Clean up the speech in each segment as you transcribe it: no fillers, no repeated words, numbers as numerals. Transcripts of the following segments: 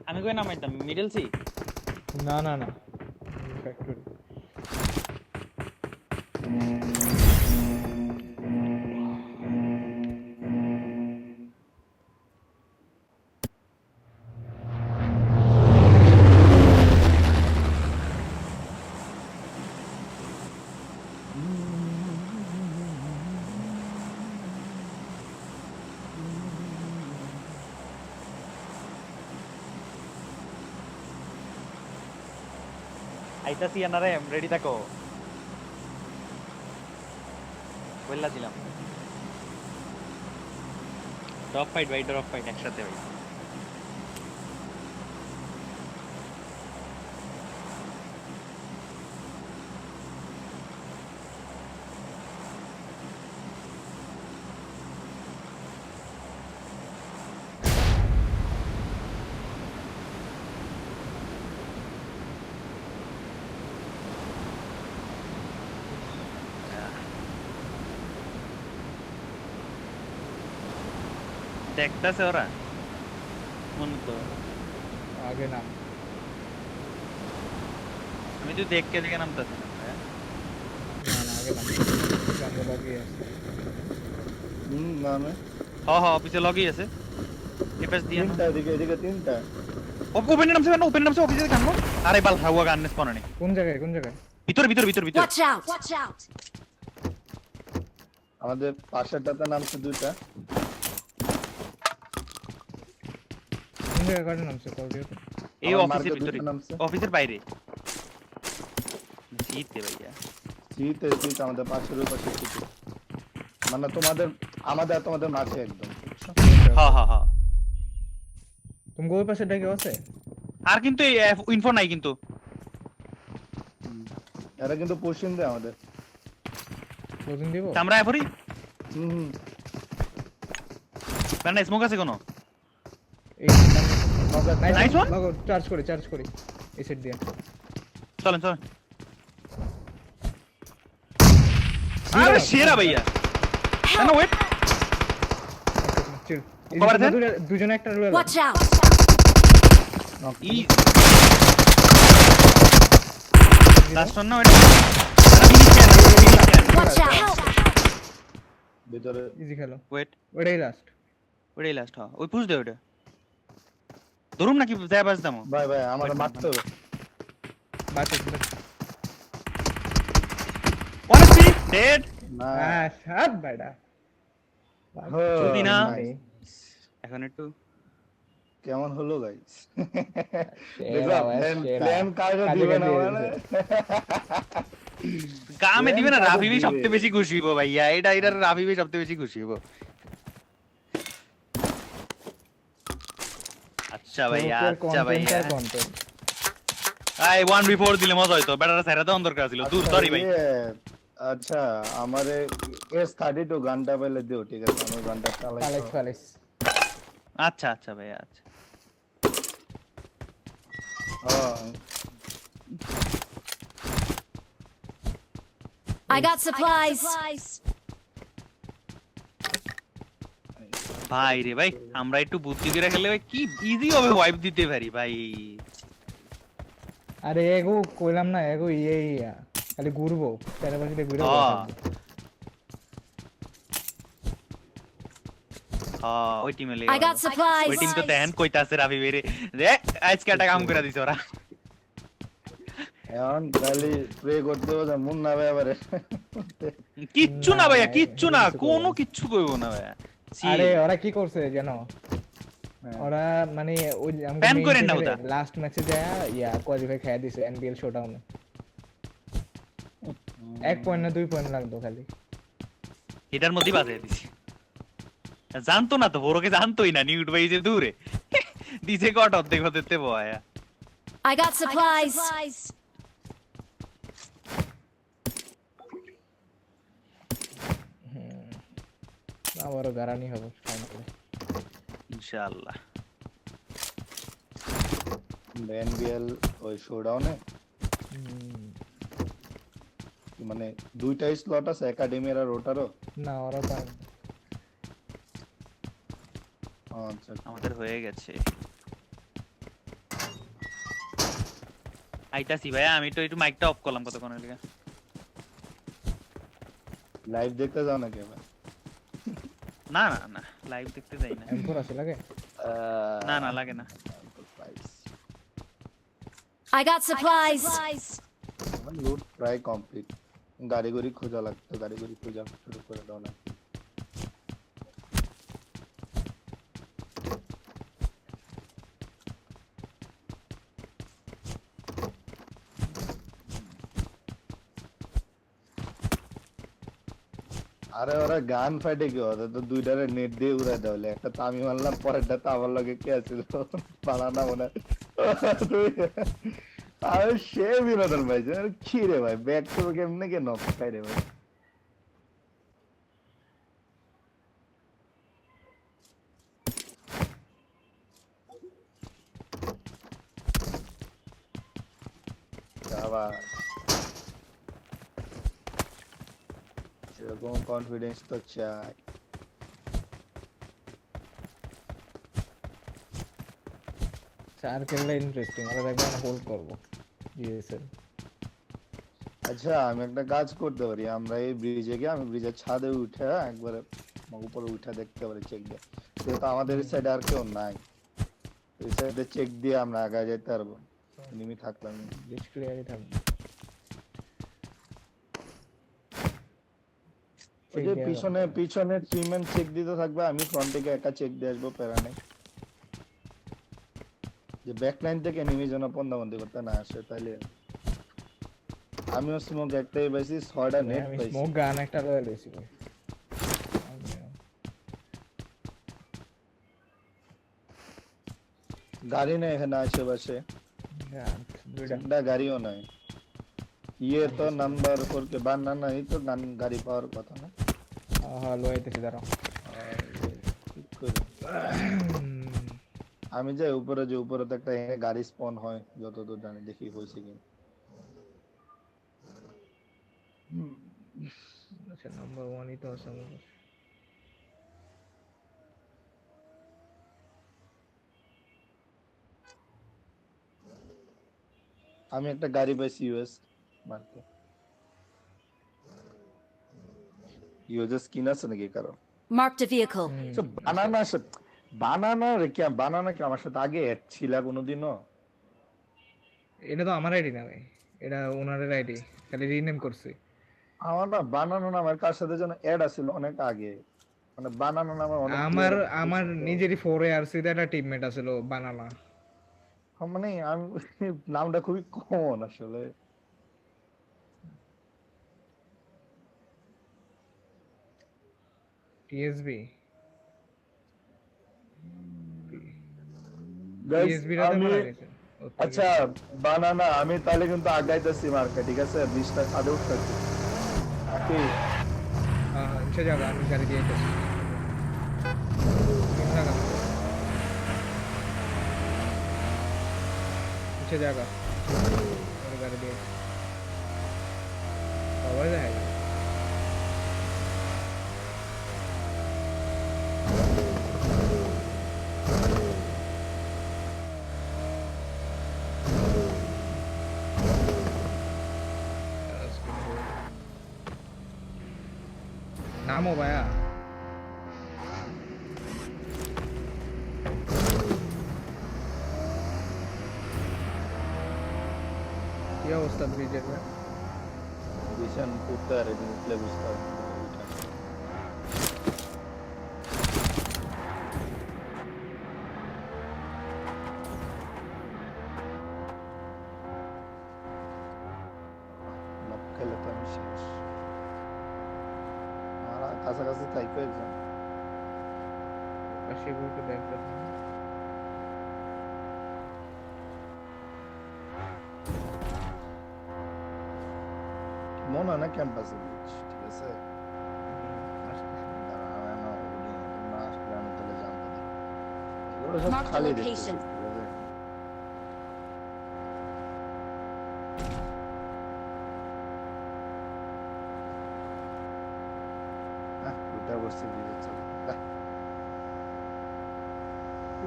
আমি কই নামাইতাম middle C না না না ফ্যাক্টরি আইতাছি এনারে রেডি থাকো বললা দিলাম ড্রপ ফাইট একসাথে ভাই দেখতাছে ওরা মন তো আগে না আমি তো দেখে নামতাছি না না না আগে না জানতে বাকি আছে না না হ্যাঁ অফিসে লগই আছে এপাস দিয়ে না তিনটা এদিকে তিনটা ওপেন নামছে অফিসে কামো আরে বাল হাওয়া গান স্পন নেই কোন জায়গায় ভিতর Watch out! Watch out! আমাদের পাশেরটাতে নামছে দুইটা কোন জায়গায় কাটে নামছে কর্ডিওতে এই আমার অফিসের মার্কেট ভিতরে দুটো নামছে। অফিসের বাইরে জিতে ভাইয়া শীত আমাদের পাশের ওই পাশে শীত মানে আমাদের আর তোমাদের মাঝে একদম বুঝছো? হ্যাঁ তুমি ওই পাশে ডেকে আছে আর কিন্তু ইনফো নাই কিন্তু এরা কিন্তু পশ্চিম দেয় আমাদের ক্লোজিং দিব আমরা এফরি হুম মানে স্মোক আছে কোনো এই Nice one. লাগো চার্জ করি এই সেট দিয়ে চলেন আরে সেরা ভাইয়া না ওয়েট চিল Cover দেন। দুজনে একটা রুলে Watch out! ই লাস্ট ওয়ান না ওটা Watch out! ভিতরে ইজি খেলো ওয়েট ওটাই লাস্ট ওটাই লাস্ট হ্যাঁ ওই পুশ দে ওটা ধরুম নাকি যায় বাস দামো ভাই আমাদের মারতে হবে বাঁচে অনেস্টলি ডেড না সাত বেটা যদি না। nice. এখন একটু কেমন হলো গাইস সেরা ভাই, সেরা। প্ল্যান কাজে কাজে দিবে না কাজে মানে গামে দিবে না Plan রাফি ভাই দিবে। সবচেয়ে বেশি খুশি হইব ভাইয়া এটা রাফি ভাই সবচেয়ে বেশি খুশি হইব আচ্ছা ভাইয়া কন্টেন্ট আই 1v4 দিলে মজা হইতো বেটারা সাইরা দেওয়ার দরকার ছিল দূর সরি ভাই আচ্ছা আমারে S32 গানটা পেলে দিও ঠিক আছে আমি গানটা চালাই ফালেক্স আচ্ছা ভাইয়া আচ্ছা I got supplies. ভাই রে ভাই আমরা একটু বুদ্ধি করে খেলে ভাই কি ইজি হবে ওয়াইপ দিতে পারি ভাই আরে এগো কইলাম না এগো ইয়া খালি ঘুরবো চারপাশে ঘুরে ওই টিমে I got supplies. ওই টিম তো দেন কইতাছে রাফি ভাই রে আজকে একটা কাম করে দিছে ওরা এখন খালি প্রে করতে হবে মন না এবারে কিচ্ছু না ভাইয়া কিচ্ছু না কিছু করবো কোনো না। কিচ্ছু কইবো না ভাইয়া আরে ওরা কি করছে জানো ওরা মানে ওই Ban করেন না ওটা। লাস্ট ম্যাচে যায় ইয়া কোয়ালিফাই খেয়ে দিছে এনবিএল শোডাউনে 1 পয়েন্ট না 2 পয়েন্ট লাগতো খালি এটার মধ্যেই বাজায় দিছি জানতো না তো বড়কে জানতোই না নিউট ভাই যে দূরে দিছে কট অর্ধেক হতে বয়া I got supplies. আবারও গারানি হবে ফাইনালে ইনশাআল্লাহ এনবিএল ওই শোডাউনে মানে দুইটাই স্লট আছে একাডেমি আর রোটারও না ওরা পায় না। আচ্ছা আমাদের হয়ে গেছে আইতাছি ভাই, আমি তো একটু মাইকটা অফ করলাম কতক্ষণের লিগা। লাইভ দেখতে যাও নাকি ভাই? না না না, লাইভ দেখতে যাই না। M4 আছে লাগে? না না লাগে না। I got supplies. আমার লুট প্রায় কমপ্লিট। গাড়ি গুড়ি খোঁজা লাগতো, গাড়ি গুড়ি খোঁজা শুরু করে দাও না। আরে ওরা গান ফাইটে কি ওদের তো দুইটারে নেট দিয়ে উড়াই দেওয়া হলে, একটা তো আমি মারলাম, পরেরটা তো আমার লগে কে আছিল বানানা মনে হয়। আর সে বিনোদন পাইছে, আরে কি রে ভাই, ব্যাক করবো কেমনে কে নক খাই রে ভাই। আবার সেরকম কনফিডেন্স তো চাই। চার খেললে ইন্টারেস্টিং, ওরা দেখবে আমরা হোল্ড করবো জিএসএল। আচ্ছা আমি একটা কাজ করতে পারি, আমরা এই ব্রিজে গিয়ে আমি ব্রিজের ছাদে উঠে একবারে উপরে উঠে দেখতে পারি, চেক দিয়ে। যেহেতু আমাদের এই সাইডে আর কেউ নাই, এই সাইডে চেক দিয়ে আমরা আগে যেতে পারবো, নিমি থাকলাম। ব্রিজ ক্লিয়ারই থাকবে। ওই যে পিছনে পিছনে ট্রিমেন চেক দিতে থাকবে, আমি ফ্রন্ট থেকে একা চেক দিয়ে আসবো, প্যারা নেই। যে ব্যাক লাইন থেকে এনিমি যেন বন্দি করতে না আসে, তাইলে আমিও স্মোক একটাই পাইছি, 6টা নেট আমি পাইছি। স্মোক গান একটা লয়ে লইছি ভাই। গাড়ি নেই এখানে আশেপাশে, গান দুইটা একটা গাড়িও নাই। ये तो नंबर 4 के बानाना ही तो गाड़ी पावर কথা না। হ্যাঁ লইতেছি দাঁড়াও। ঠিক করে আমি যাই উপরে, যে উপরে তো একটা গাড়ি স্পন হয় যতদূর জানি, দেখি হইছে কি। আচ্ছা নাম্বার 1ই তো আছে আমার কাছে। আমি একটা গাড়ি পাইছি ইউএস মার্কে। ইউএস স্কিন আছে নাকি কারো? Marked a vehicle. তো বানানা বানানা রে, কি বানানা কি আমার সাথে আগে অ্যাড ছিল কোনোদিনও? এটা তো আমার আইডি না ভাই, এটা ওনারের আইডি, খালি রিনেম করছি। আমার না বানানা নাম, আর কার সাথে যেন অ্যাড আছিল অনেক আগে, মানে বানানা নাম আমার নিজেরই 4ARC তে একটা টিমমেট আছিল বানানা। মানে আমি নামটা খুবই কমন আসলে। টিএসবি Guys, টিএসবি টা তো আমি মারা গেছে। আচ্ছা বানানা আমি তাহলে কিন্তু আগাইতেছি মার্কে, ঠিক আছে? 20টা ছাদে উঠতেছি। ওকে হ্যাঁ ইচ্ছা যাবে, আমি গাড়ি দিয়ে যাচ্ছি। ইচ্ছা জায়গা আমি গাড়ি দিয়ে সবাই দেখা যায়। নামো ভাইয়া। কি অবস্থা ব্রিজের? ভিশন উত্তর নিচলে বুঝতে খেলে তো আমি শেষ। আমার কাছাকাছি থাইকো একজন পাশে বলতে দেখতে মনে হয় না ক্যাম্পাসে, ঠিক আছে? Mark the খালি location.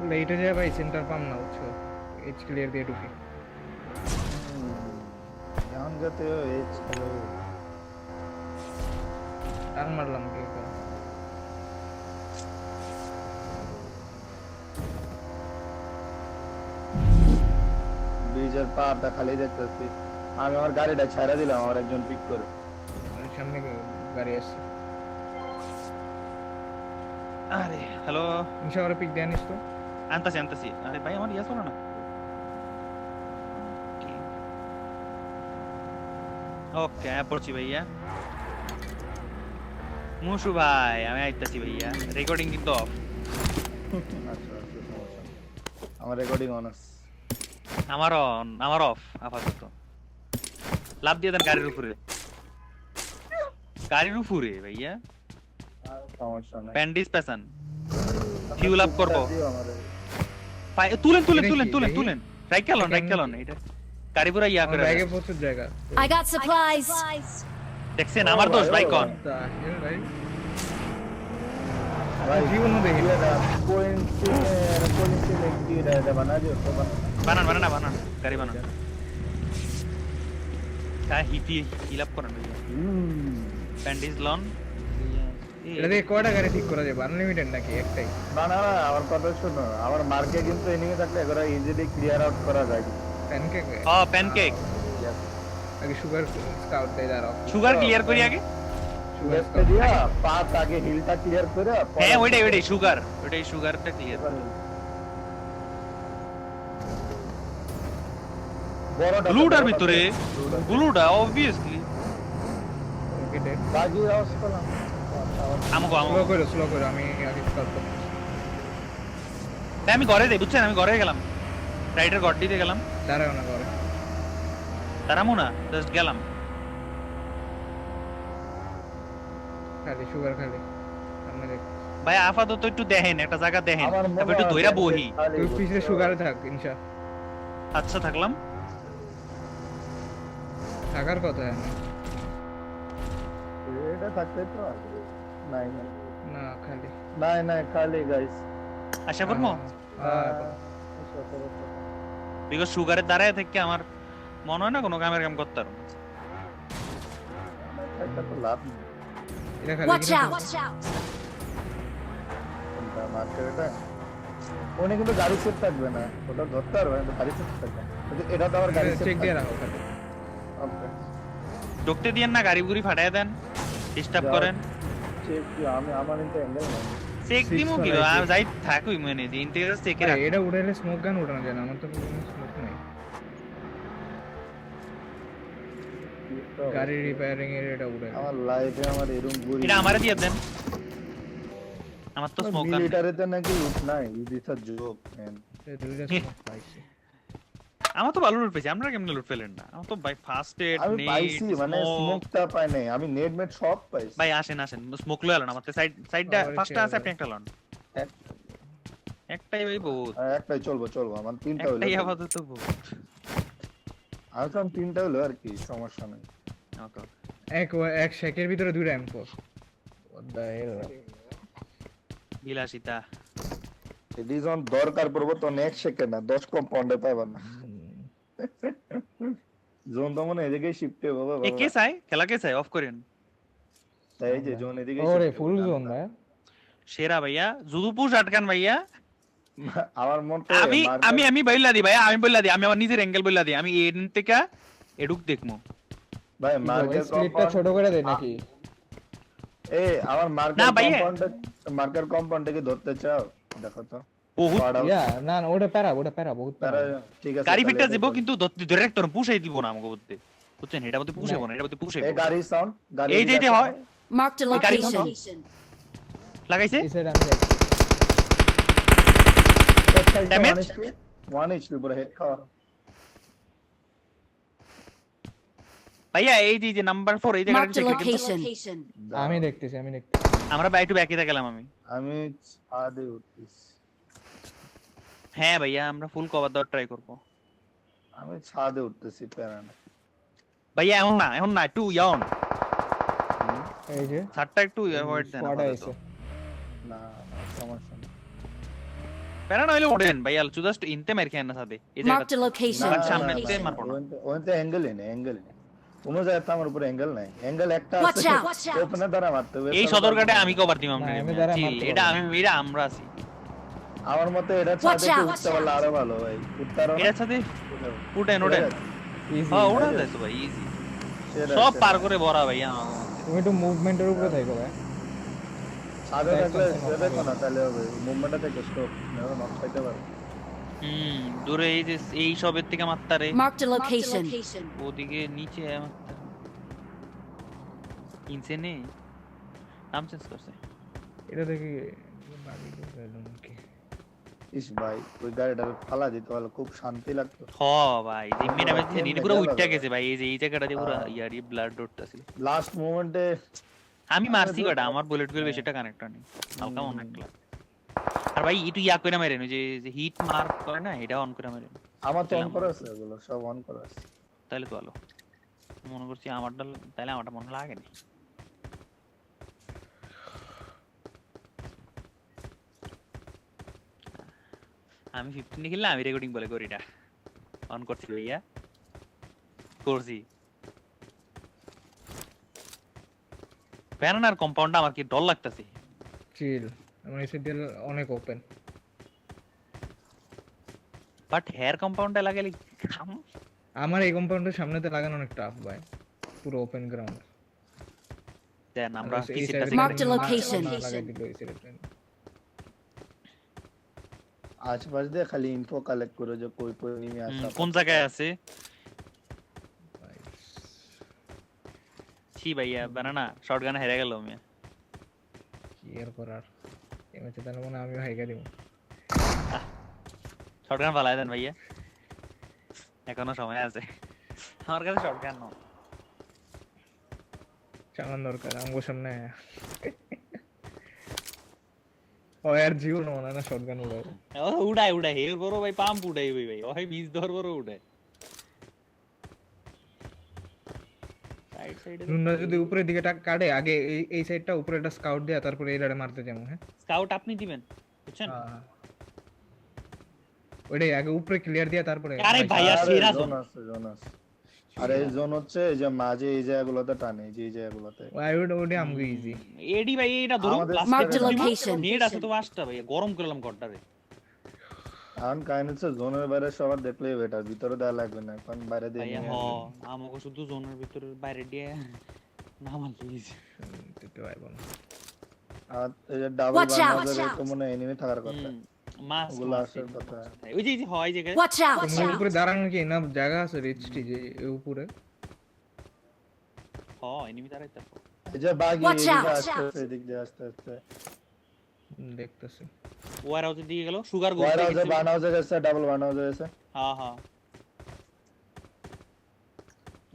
লেটে যায় ভাই, সেন্টার পাম না বুঝছো, এইচ ক্লিয়ার দিয়ে ঢুকি। यहाँ जाते हो एज चलो টান মারলাম কি করে? ব্রিজের পাড়টা খালি দেখতেছি আমি আমার গাড়িটা ছাড়া দিলাম আমার একজন পিক করে আমার সামনে গাড়ি আসছে। আরে হ্যালো, ইনশা করে পিক দিয়ে আনিস তো। আনতাছি। আরে ভাই আমার ইয়া শোনো না। ওকে পড়ছি ভাইয়া। মুশু ভাই আমি আইতাছি ভাইয়া, রেকর্ডিং কিন্তু অফ। আচ্ছা সমস্যা নেই। আমার রেকর্ডিং অন আছে আমার অফ আপাতত। লাভ দিয়ে দেন গাড়ির উপরে ভাইয়া। সমস্যা নাই প্যান্ডিস পেছান, ফিউল আপ করবো। দিও আমারে। তুলেন রাইট খেলন এটা গাড়ি পুরা ইয়া আমার করে ব্যাগে প্রচুর জায়গা। I got supplies. দেখছেন আমার দোষ ভাই কোন তাহলে ভাই भाई जीवन में देखिए। कोइंसिडेंस की रहता बना जो तो बना বানান গাড়ি বানান। কাই হিল আপ করেন ভাইয়া। প্যান্ডিস লন এটা দিয়ে কয়টা গাড়ি ঠিক করা যাবে? আনলিমিটেড নাকি একটাই? না না না আমার কথা শোনো আমার মার্কে কিন্তু এনিমি থাকলে এগুলো ইজিলি ক্লিয়ার আউট করা যায় প্যানকেক প্যানকেক আগে সুগার স্কাউট দিয়ে দাঁড়াও। সুগার ক্লিয়ার করি আগে। সুগার সুগার দিয়া পাঁচ আগে হিলটা ক্লিয়ার করে হ্যাঁ ওইটাই সুগারটা ক্লিয়ার। ব্লুটার ভিতরে ব্লুটা অবভিয়াসলি স্কাউট বাজি রাউস করলাম স্লো করো আমি আগে স্কাউট করব। আমি ঘরে যাই বুঝছেন, আমি ঘরে গেলাম, রাইডার ঘর দিতে গেলাম। দাঁড়াও না করে তারামু না জাস্ট গেলাম। খালি সুগার খালি সামনে দেখ। ভাই আপাতত একটু দেখেন, একটা জায়গা দেখেন, আমার মনে তারপর একটু ধইরা বহি। তুই পিছনে সুগারে থাক ইনশা। আচ্ছা থাকলাম। থাকার কথা এটা থাকতে তো নাই না খালি নাই নাই খালি গাইস আশা করবো বিকজ সুগারের দ্বারায় থেকে আমার মনে হয় না কোনো কামের কাম করতে পারবো। এটা তো লাভ নেই এটা খালি Watch out. কোনটা মার্কেটটা ওনে কিন্তু গাড়ি সেট থাকবে না ওটা ধরতে পারবে না গাড়ি সেট থাকবে কিন্তু এটা তো আবার গাড়ি সেট চেক দিয়ে রাখো খালি। ওকে ঢুকতে দিয়েন না, গাড়ি গুড়ি ফাটায় দেন, ডিস্টার্ব করেন। চেক কি আমি আমার ইনতে অ্যাঙ্গেল নাই চেক দিমু কি আমি যাই থাকুই মানে দিন থেকে চেকে রাখ। এটা উড়াইলে স্মোক গান উঠানো যায় না, আমার তো কোনো স্মোক নাই। গাড়ি রিপেয়ারিং এর এটা উড়াই আমার লাইফে আমার এরকম গুড়ি এটা আমারে দিয়ে দেন, আমার তো স্মোক গান। মিলিটারিতে নাকি লুট নাই দিস আ জোক ম্যান দুইটা স্মোক পাইছি। আমার তো ভালো লুট পেয়েছি, আমরা কেমনে লুট পেলেন না? আমার তো ভাই ফার্স্ট এড আমি নেট পাইছি মানে স্মোকটা পাই নাই আমি নেট মেট সব পাইছি ভাই আসেন স্মোক লয়ে আলেন আমার সাইডটা আবার ফার্স্টটা আছে, শেয়ার আপনি একটা লন। এক- একটাই ভাই বহুত, একটাই চলবো আমার তিনটা হলো একটাই আপাতত বহুত। আমি তো তিনটা হলো আর কি সমস্যা নাই ওকে এক শেকের ভিতরে দুইটা M4 what the hell বিলাসিতা। এডিজন দরকার পড়বো তো নেক্সট সেকেন্ড না 10 কম্পাউন্ডে পাইবা না জোন তো মনে এদিকে শিফট হবে বাবা এ কে চাই খেলা, কে চাই অফ করেন। তাই যে জোন এদিকে ওরে ফুল জোন ভাই। সেরা ভাইয়া জুদু পুশ আটকান ভাইয়া। আমার মন তো আমি বইলা দি ভাইয়া, আমি বইলা দি, আমি আমার নিজের অ্যাঙ্গেল বইলা দি, আমি এন থেকে এডুক দেখমু ভাই মার্কেট স্ক্রিপ্টটা ছোট করে দেই নাকি? এ আমার না ভাইয়া। মার্কেট কম্পাউন্ডে কি ধরতে চাও দেখো তো বহুত ইয়া না না ওটা প্যারা বহুত প্যারা। ঠিক আছে গাড়ি ফিটটা দিব কিন্তু ধরে রাখতে পারবো, পুষাই দিব না আমাকে বলতে বুঝছেন, এটা বলতে পুষাবো না, এটা বলতে পুষাবো। এই গাড়ি সাউন্ড গাড়ি এই যে হয় Marked a গাড়ি location. লাগাইছে এই সাইড আমি দেখছি। Damage? 1 HP পুরো হেড খাওয়া ভাইয়া এই যে নাম্বার 4 এই Marked a জায়গাটা location. আমি দেখতেছি আমরা একটু ব্যাকে গেলাম। আমি ছাদে উঠতেছি হ্যাঁ ভাইয়া আমরা ফুল কভার দেওয়ার ট্রাই করব। আমি ছাদে উঠতেছি প্যারা না ভাইয়া এখন না একটু ইয়ান এই যে ছাড়টা একটু অ্যাভয়েড দেন স্কোয়াড আইছে। না সমস্যা নেই প্যারা না হইলে ওঠেন ভাইয়া, জাস্ট ইনতে মার খেয়ে না সাথে এই Marked a জায়গাটা location. আমার সামনে তে মারবো না। ওইতে অ্যাঙ্গেল নেই কোনো জায়গায় তো আমার উপরে অ্যাঙ্গেল নাই, অ্যাঙ্গেল একটা Watch আছে, out! Watch out! ওপেনে দ্বারা মারতে হবে। এই সদরঘাটে আমি কভার দিম না, আমরা আমি দ্বারা চিল, মারতে এটা পারবো আমি এটা আমরা আছি আমার মতে এটা Watch ছাদে out! উঠতে পারলে আরো ভালো ভাই, উঠতারও না এটার সাথে উঠেন উঠেন ইজি হ্যাঁ উঠা যায় তো ভাই ইজি সেটা সব সেটা। পার করে ভরা ভাই আমার তুমি একটু মুভমেন্টের উপরে থাকো ভাই ছাদে Back থাকলে cancel সে off দেখো হবে। না তাহলে হবে, মুভমেন্টটা থেকে স্টপ নেওয়া নক পাইতে পারে। দূরে এই যে এই সবের থেকে মাত্তারে Marked a location. ওদিকে নিচে মাত্তারে কিনছে নে নাম চেঞ্জ করছে এটা দেখি বাড়ি ঢুকে এলো নাকি ইস ভাই ওই গাড়িটা ফালা দিতে পারলে খুব শান্তি লাগতো। হ ভাই যে মেরা মেরে কেমনে নিতে পুরো গেল উঠতে ভাই? গেছে ভাই এই যে এই জায়গাটা দিয়ে পুরো হ্যাঁ। ইয়ারি ব্লাড ডটতাছিল লাস্ট মোমেন্টে আমি মারছি কটা আমার বুলেট গুলো বেশিটা কানেক্ট হয়নি হালকা মনে একটা আর ভাই একটু ইয়া করে মেরেন ওই যে হিট মার্ক করে না এটা অন করে মেরেন আমার তো অন করা আছে, ওগুলো সব অন করা আছে। তাহলে তো ভালো মনে করছি আমারটা তাহলে আমারটা মনে লাগেনি আমি 15 খেললে আমি রেকর্ডিং বলে করি না অন করছি ভাইয়া করছি ব্যানার কম্পাউন্ডটা আমার কি ডর লাগতেছে চিল আমার এসএডিএল অনেক ওপেন বাট হেয়ার কম্পাউন্ডটা লাগালে খাম আমার এই কম্পাউন্ডের সামনেতে লাগানো অনেক টাফ ভাই পুরো ওপেন গ্রাউন্ড দেন আমরা এই কি side সেটা এ Marked a না- location. না লাগাই দিল এই side এ। আশপাশ দিয়ে খালি ইনফো কালেক্ট করে যে কই কই নিয়ে আসা কোন জায়গায় আছে ছি ভাইয়া বানানা শটগান হেরে গেল আমি কি আর করার এই ম্যাচে তাহলে মনে হয় আমিও হাইকা দিব শটগান ফালাই দেন ভাইয়া এখনো সময় আছে আমার কাছে শটগান না চালান দরকার আমার সামনে ও আর জীবন মনে হয় না শটগান উড়ায় ও উড়াই উড়াই হেল করো ভাই পাম্প উড়াই ভাই ওই মিস ধর বড় উড়াই সাইড সাইডে রুন্ডা যদি উপরের দিকে কাটে আগে এই সাইডটা উপরে একটা স্কাউট দেয়া তারপরে এই লাড়ে মারতে যাবো হ্যাঁ স্কাউট আপনি দিবেন বুঝছেন ওইটাই আগে উপরে ক্লিয়ার দিয়া তারপরে আরে ভাইয়া আরে সেরা জোন জোন আছে, জোন আছে। আর এই জোন হচ্ছে এই যে মাঝে এই জায়গাগুলোতে টানে, এই যে এই জায়গাগুলোতে। ওইটা আমগো ইজি এডি ভাই এটা ধরুন আমাদের Marked a location. নেট আছে তো আসটা ভাই গরম করলাম ঘরটারে এখন কাহিনী হচ্ছে জোনের বাইরে সবার দেখলেই বেটার, ভিতরে দেওয়া লাগবে না, কারণ বাইরে দিয়ে ভাইয়া নিয়ে হ আসবে। আমাকে শুধু জোনের ভিতরে বাইরে দিয়ে না মাল প্লিজ দিতে পারবো না আর এই যে ডাবল Watch out! বানাজের তো মনে এনিমি থাকার কথা। মাস ওগুলো আসার কথা। ওই যে হয় যে Watch out! তোমার উপরে দাঁড়ানোর কি না জায়গা আছে রিচটি যে এই উপরে হ এনিমি তারাই তারপর এই যে বাগি Watch এদিকে out! আসতেছে, এদিক দিয়ে আস্তে আস্তে। দেখতেছি ওয়ার হাউসের দিকে গেল সুগার গোল ওয়ার থেকে হাউসে বানাউজে গেছে, ডাবল বানাউজে গেছে। হ্যাঁ হ্যাঁ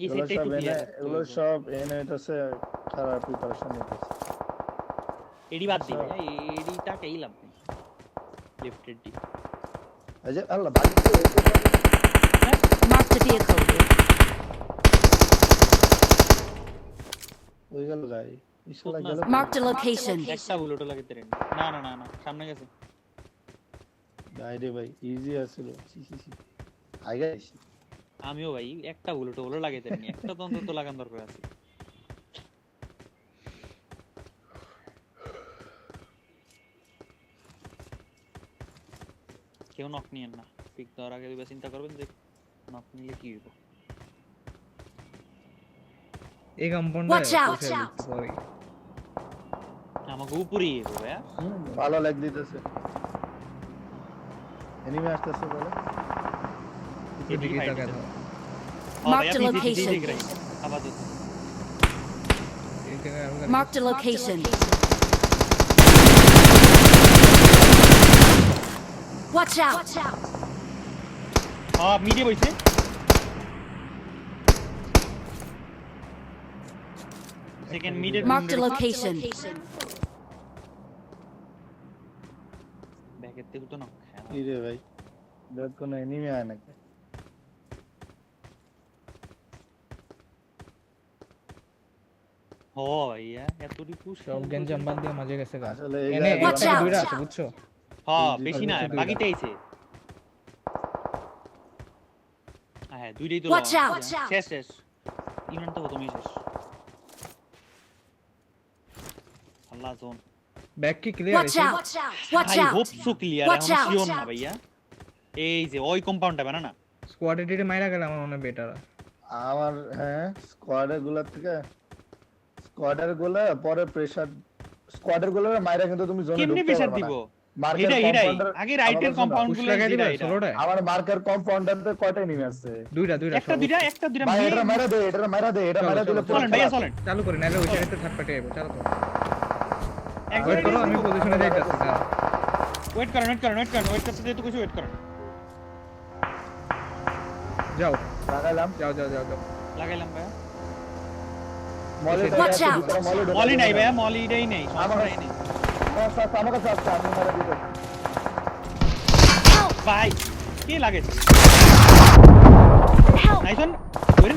এই এগুলো সাইডটাই সব তো এনে, ক্লিয়ার এগুলো সব এনে হইতেছে খেলার প্রিপারেশন নিতেছে। এডি বাদ দিই এডিটা কেইলাম লেফট এডি এই যে আল্লাহ বাগি Marked a vehicle. ওই গেল গাই ইসলা গেল। Marked a location. একটা বুলেট লাগে তেরে না না না না সামনে গেছে গাই রে ভাই ইজি আছিল। সি সি সি আগে আইছি। আমিও ভাই একটা বুলেট হলো লাগে তেরে একটা তো অন্তত লাগান দরকার আছে কেউ নক নিয়েন না পিক দেওয়ার আগে দুইবার চিন্তা করবেন যে নক নিলে কি হইব এই কম্পাউন্ডে Watch out! সরি আমাকে উপরেই হইব ভাইয়া ভালো লাগ দিতেছে। এনিমি আসতেছে বলে। এদিকে তাকা দাও Marked a location. আপাতত এই জায়গায় আরো Marked a location. Watch out! মিডিয়ে বইছে সেকেন্ড মিডে Marked a location. ব্যাকের থেকে তো নক কি রে ভাই দেখ কোন এনিমি আয় নাকি। ও ভাইয়া এতটি পুশ সব গেঞ্জাম বাদ দিয়ে মাঝে গেছে গা আসলে এই এনে Watch একটা out! দুইটা আছে বুঝছো হ্যাঁ বেশি না দুইটা। বাকিতে আইছে হ্যাঁ দুইটাই তো Watch out! শেষ শেষ ইমরান তো প্রথমেই শেষ আল্লাহ জোন ব্যাক কি ক্লিয়ার Watch আছে out! Watch I out! Hope so clear Watch এখন out! শিওর না ভাইয়া এই যে ওই কম্পাউন্ডটা বানা না স্কোয়াড এডিটে মাইরা গেলে আমার মনে হয় বেটার আমার হ্যাঁ স্কোয়াডের গুলা থেকে স্কোয়াডের গুলা পরে প্রেসার স্কোয়াডের গুলা মাইরা কিন্তু তুমি জোনে কেমনে ঢুকতে প্রেসার পারবে দিব না মার্কের এটাই কম্পাউন্ডার আগে রাইটের কম্পাউন্ড পুশ গুলো লাগাই দিবা এটা সোলোটা আমার মার্কের কম্পাউন্ডারতে কয়টা এনিমি আছে দুইটা একটা দুইটা ভাই এটা মারা দে এটা মারা দে এটা চলো, মারা দিলে চলো, পুরো চলেন ভাইয়া খারাপ। চলেন চালু করে নাহলে ওই সাইডে থার্ড পার্টি আইবো চালো তো একজনের ওয়েট করো আমি দিব। পজিশনে যাইতাছি না ওয়েট করতে তো কিছু ওয়েট করেন যাও লাগাইলাম যাও যাও যাও যাও লাগাইলাম ভাইয়া মলে Watch out! মলি নাই ভাইয়া মলিটাই নেই সমস্যাই নেই আমার কাছে আছে আমি মারা দিতে Help! ভাই কি লাগে Help! নাইসন ধরেন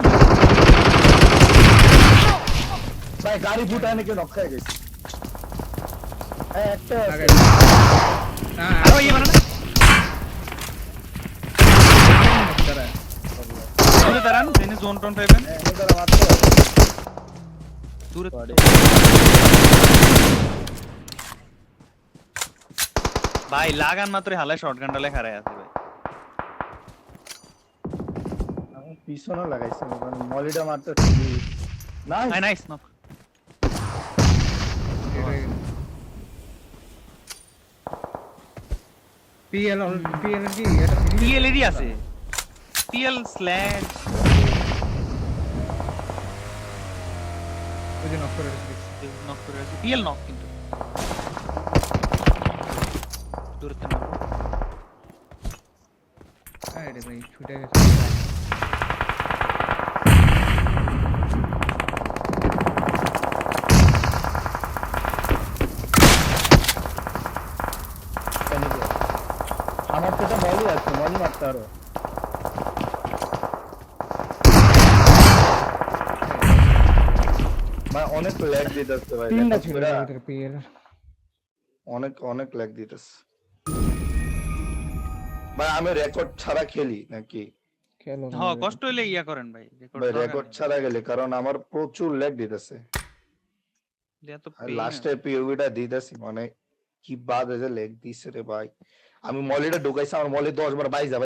ভাই গাড়ি ফুটানে কেন নক খায় গেছে একটা আছে। আগে না আরো ইয়ে বানানা দাঁড়া দূরে দাঁড়ান জেনে জোন টোন পাইবেন হ্যাঁ, এনে দ্বারা মারতে হবে। দূরে Squad এ। ভাই লাগান মাত্র হালায় শটগানটা লেখা রায় আছে ভাই আমি পিছনে লাগাইছি কারণ মলিটা মারতে না নাইস নক পিএল পিএল কি এটা টিএল এরই আছে টিএল স্ল্যাশ ওই যে নক করে দিচ্ছি নক করে আছে টিএল নক কিন্তু দূরে থেকে নাও আরে ভাই ছুটে গেছে আমার তো এটা মলি আছে মলি মারতে আরো ভাই অনেক ল্যাগ দিতেছে ভাই তিনটা দেখো ছিল পুরা এর ভিতরে পিএল অনেক অনেক ল্যাগ দিতেছে ভাই আমি রেকর্ড ছাড়া খেলি নাকি খেলো হ্যাঁ কষ্ট হইলে ইয়া করেন ভাই ভাই রেকর্ড ছাড়া গেলে কারণ আমার প্রচুর ল্যাগ দিতেছে এত লাস্টে পিওভিটা দিতেছি মানে কি বাদ হয়েছে লেগ দিছে রে ভাই আমি মলিটা ঢুকাইছি আমার মলি 10 বার বাইজা